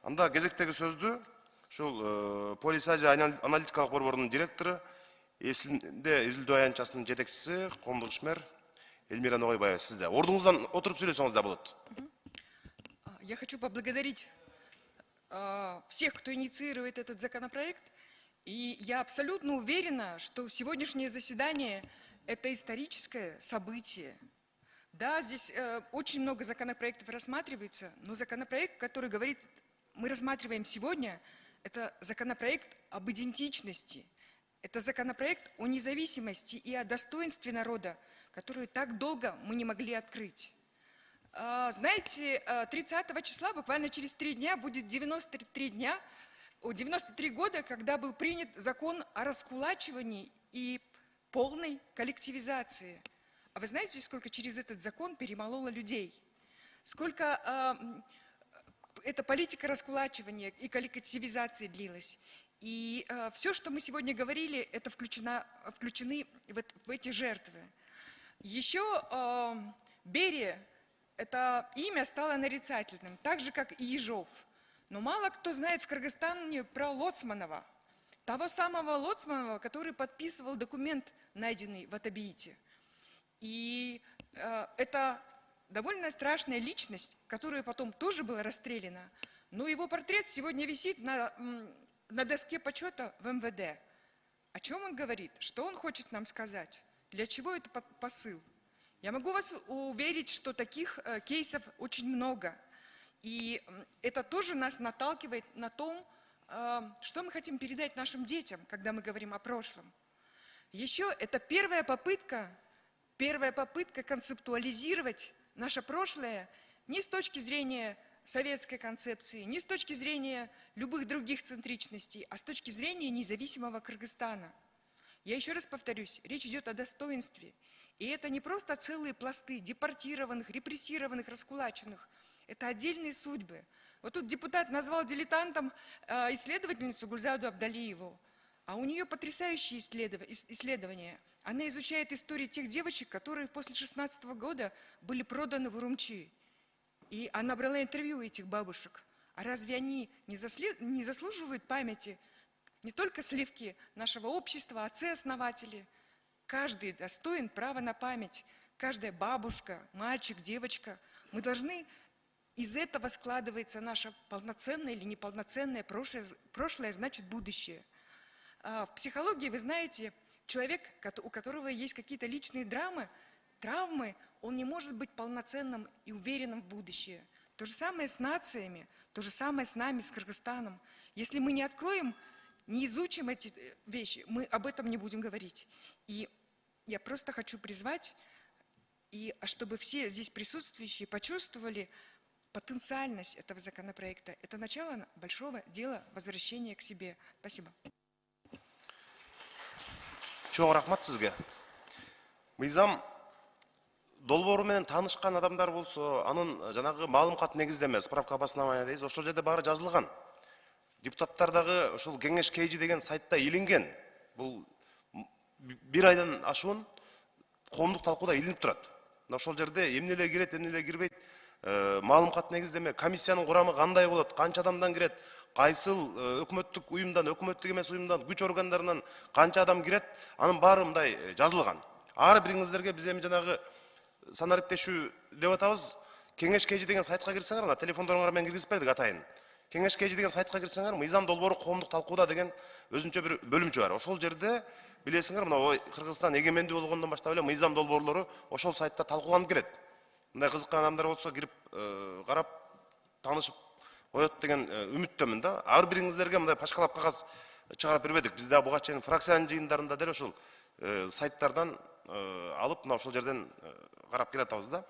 Анда кезектеги сөздү ушул Полис Азия аналитикалык борборунун директору, эсинде изилдөө аянтчасынын жетекчиси, коомдук ишмер Эльмира Ногойбаева, сизде. Ордуңуздан отуруп сүйлөсөңүз да болот. Я хочу поблагодарить всех, кто инициирует этот законопроект. И я абсолютно уверена, что сегодняшнее заседание – это историческое событие. Да, здесь очень много законопроектов рассматривается, но законопроект, который говорит, мы рассматриваем сегодня, это законопроект об идентичности. Это законопроект о независимости и о достоинстве народа, которую так долго мы не могли открыть. Знаете, 30 числа, буквально через 3 дня, будет 93 года, когда был принят закон о раскулачивании и полной коллективизации. А вы знаете, сколько через этот закон перемололо людей? Сколько эта политика раскулачивания и коллективизации длилась? И все, что мы сегодня говорили, это включены в эти жертвы. Еще Берия, это имя стало нарицательным, так же, как и Ежов. Но мало кто знает в Кыргызстане про Лоцманова, того самого Лоцманова, который подписывал документ, найденный в Атабиите. И это довольно страшная личность, которая потом тоже была расстреляна. Но его портрет сегодня висит на доске почета в МВД. О чем он говорит? Что он хочет нам сказать? Для чего это посыл? Я могу вас уверить, что таких кейсов очень много. И это тоже нас наталкивает на том, что мы хотим передать нашим детям, когда мы говорим о прошлом. Еще это первая попытка концептуализировать наше прошлое не с точки зрения советской концепции, не с точки зрения любых других центричностей, а с точки зрения независимого Кыргызстана. Я еще раз повторюсь, речь идет о достоинстве. И это не просто целые пласты депортированных, репрессированных, раскулаченных. Это отдельные судьбы. Вот тут депутат назвал дилетантом исследовательницу Гульзаду Абдалиеву. А у нее потрясающие исследования. Она изучает историю тех девочек, которые после 16 года были проданы в Урумчи. И она брала интервью у этих бабушек. А разве они не заслуживают памяти не только сливки нашего общества, отцы-основатели? Каждый достоин права на память. Каждая бабушка, мальчик, девочка. Мы должны... Из этого складывается наше полноценное или неполноценное прошлое, значит будущее. В психологии, вы знаете, человек, у которого есть какие-то личные травмы, он не может быть полноценным и уверенным в будущее. То же самое с нациями, то же самое с нами, с Кыргызстаном. Если мы не откроем, не изучим эти вещи, мы об этом не будем говорить. И я просто хочу призвать, чтобы все здесь присутствующие почувствовали потенциальность этого законопроекта. Это начало большого дела возвращения к себе. Спасибо. Чоң рахмат сизге. Мыйзам долбоору менен таанышкан адамдар болсо, анын жанагы маалымат негиздеме, справка обоснования дейбиз, ошол жерде баары жазылган. Депутаттар дагы ушул кеңеш KG деген сайтта илинген. Бул бир айдан ашуун коомдук талкууда илинип турат. Ошол жерде эмнелер кирет, эмнелер кирбейт, маалымат негиздеме, комиссиянын курамы кандай болот, канча адамдан кирет, кайсыл өкмөттүк уюмдан, өкмөттүк эмес уюмдан, күч органдарынан канча адам кирет, анын баары мындай жазылган. Ар бириңиздерге биз эми жанагы санариптешүү деп атабыз, кеңеш KG деген сайтка кирсеңер, ана телефондоруңар менен киргизип бердик атайын. Кеңеш KG деген сайтка кирсеңер, мыйзам долбоору коомдук талкууда деген өзүнчө бир бөлүмчө бар. Ошол жерде билесиңер, мына Кыргызстан эгемендүү болгондон баштап эле мыйзам долбоорлору ошол сайтта талкууланып келет. Мындай кызыккан адамдар болсо кирип карап, таанышып коет деген үмүттөмүн да. Ар бириңиздерге мындай пачкалап кагаз чыгарып бербедик. Биз да буга чейин фракциянын жыйындарында деле ошол сайттардан алып, мына ошол жерден карап келатабыз да.